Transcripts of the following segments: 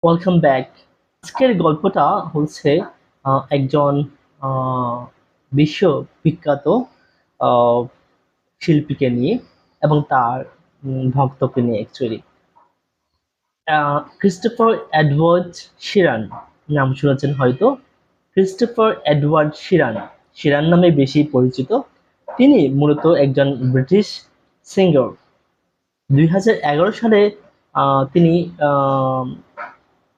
Welcome back. আজকের গল্পটা হচ্ছে একজন আহ, বিশ্ববিখ্যাত আহ, শিল্পীকে নিয়ে এবং তার ভক্তকে নিয়ে অ্যাকচুয়ালি। ক্রিস্টোফার এডওয়ার্ড শিরান নাম শুনেছেন হয়তো। ক্রিস্টোফার এডওয়ার্ড শিরান শিরান নামে বেশি পরিচিত। তিনি মূলত একজন ব্রিটিশ সিঙ্গার। 2011 সালে তিনি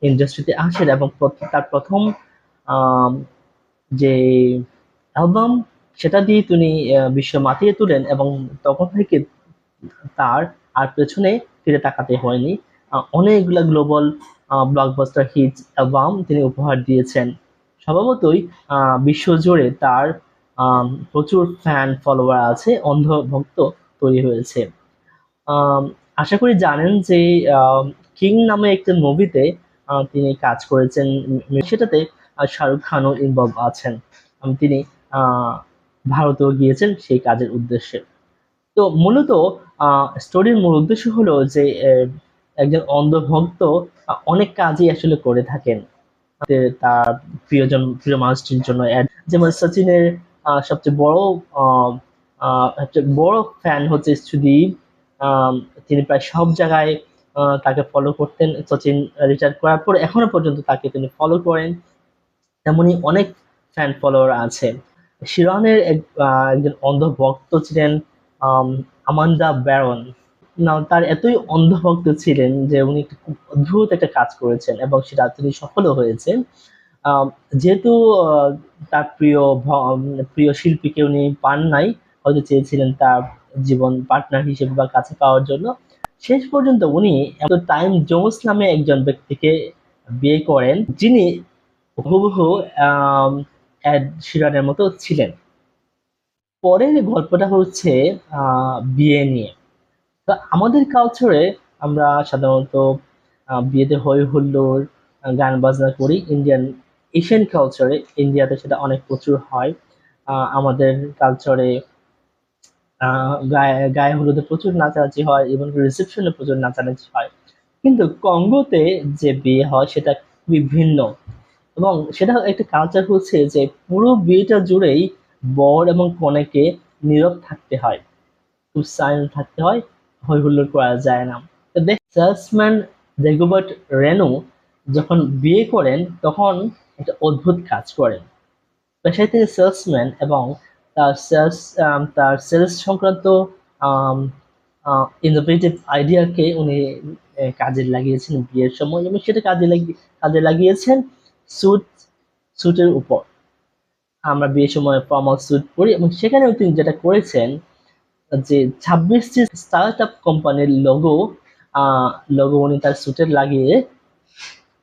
ইন্ডাস্ট্রিতে আসেন এবং তার প্রথম আম, যে অ্যালবাম সেটা দিয়ে তিনি বিশ্ব মাতিয়ে তোলেন এবং তখন থেকে তার আর পেছনে ফিরে তাকাতে হয়নি। অনেকগুলা গ্লোবাল ব্লকবাস্টার হিট অ্যালবাম তিনি উপহার দিয়েছেন। স্বভাবতই বিশ্বজুড়ে তার প্রচুর ফ্যান ফলোয়ার আছে, অন্ধ ভক্ত তৈরি হয়েছে। আম, আশা করি জানেন যে কিং নামে একটা মুভিতে তিনি কাজ করেছেন। সেটাতে শাহরুখ খানও ইনভলভ আছেন। তিনি আহ, ভারতেও গিয়েছেন সেই কাজের উদ্দেশ্যে। তো মূলত স্টোরির মূল উদ্দেশ্য হলো যে একজন অন্ধ ভক্ত অনেক কাজই আসলে করে থাকেন তার প্রিয় মানুষটির জন্য। যেমন সচিনের সবচেয়ে আহ, সবচেয়ে বড় ফ্যান হচ্ছে সুদীপ। আম, তিনি প্রায় সব জায়গায় তাকে ফলো করতেন। সচিন রিটায়ার করার পর এখনো পর্যন্ত তাকে তিনি ফলো করেন। তেমনি অনেক ফ্যান ফলোয়ার আছে। শিরনের একজন অন্ধ ভক্ত ছিলেন আমান্ডা ব্যারন। না, তার এতই অন্ধভক্ত ছিলেন যে উনি খুব অদ্ভুত একটা কাজ করেছেন এবং সেটা তিনি সফলও হয়েছেন। আম, যেহেতু আহ, তার প্রিয় শিল্পীকে উনি পান নাই, হয়তো চেয়েছিলেন তার জীবন পার্টনার হিসেবে বা কাছে পাওয়ার জন্য। শেষ পর্যন্ত উনি টাইম জোন্স নামে একজন ব্যক্তিকে বিয়ে করেন, যিনি হুবহু আম, এড শিরানের মতো ছিলেন। পরের গল্পটা হচ্ছে বিয়ে নিয়ে। তো আমাদের কালচারে আমরা সাধারণত বিয়েতে হই হুল্লোড়, গান বাজনা করি। এশিয়ান কালচারে, ইন্ডিয়াতে সেটা অনেক প্রচুর হয়। আমাদের কালচারে গায়ে গায়ে হলুদে প্রচুর নাচানাচি হয় এবং রিসেপশনে প্রচুর নাচানাচি হয়। কিন্তু কঙ্গোতে যে বিয়ে হয় সেটা খুবই ভিন্ন। এবং সেটা একটা কালচার হচ্ছে যে পুরো বিয়েটা জুড়েই বর এবং কনেকে নীরব থাকতে হয়, খুব সাইলেন্ট থাকতে হয়, হই হুল্লোড় করা যায় না। তো দেখ, সেলসম্যান ডেগোবার্ট রেনু যখন বিয়ে করেন তখন একটা অদ্ভুত কাজ করেন। পেশায় তিনি সেলসম্যান এবং তার সেলস সংক্রান্ত ইনোভেটিভ আইডিয়াকে উনি কাজে লাগিয়েছেন বিয়ের সময়, এবং সেটা কাজে লাগিয়েছেন স্যুট স্যুটের উপর। আমরা বিয়ের সময় ফর্মাল স্যুট পরি এবং সেখানেও তিনি যেটা করেছেন যে 26টি স্টার্ট আপ কোম্পানির লোগো উনি তার স্যুটে লাগিয়ে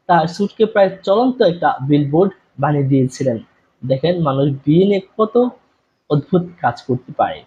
তার স্যুটকে প্রায় চলন্ত একটা বিলবোর্ড বানিয়ে দিয়েছিলেন। দেখেন মানুষ বিয়ে নিয়ে কত অদ্ভুত কাজ করতে পারে।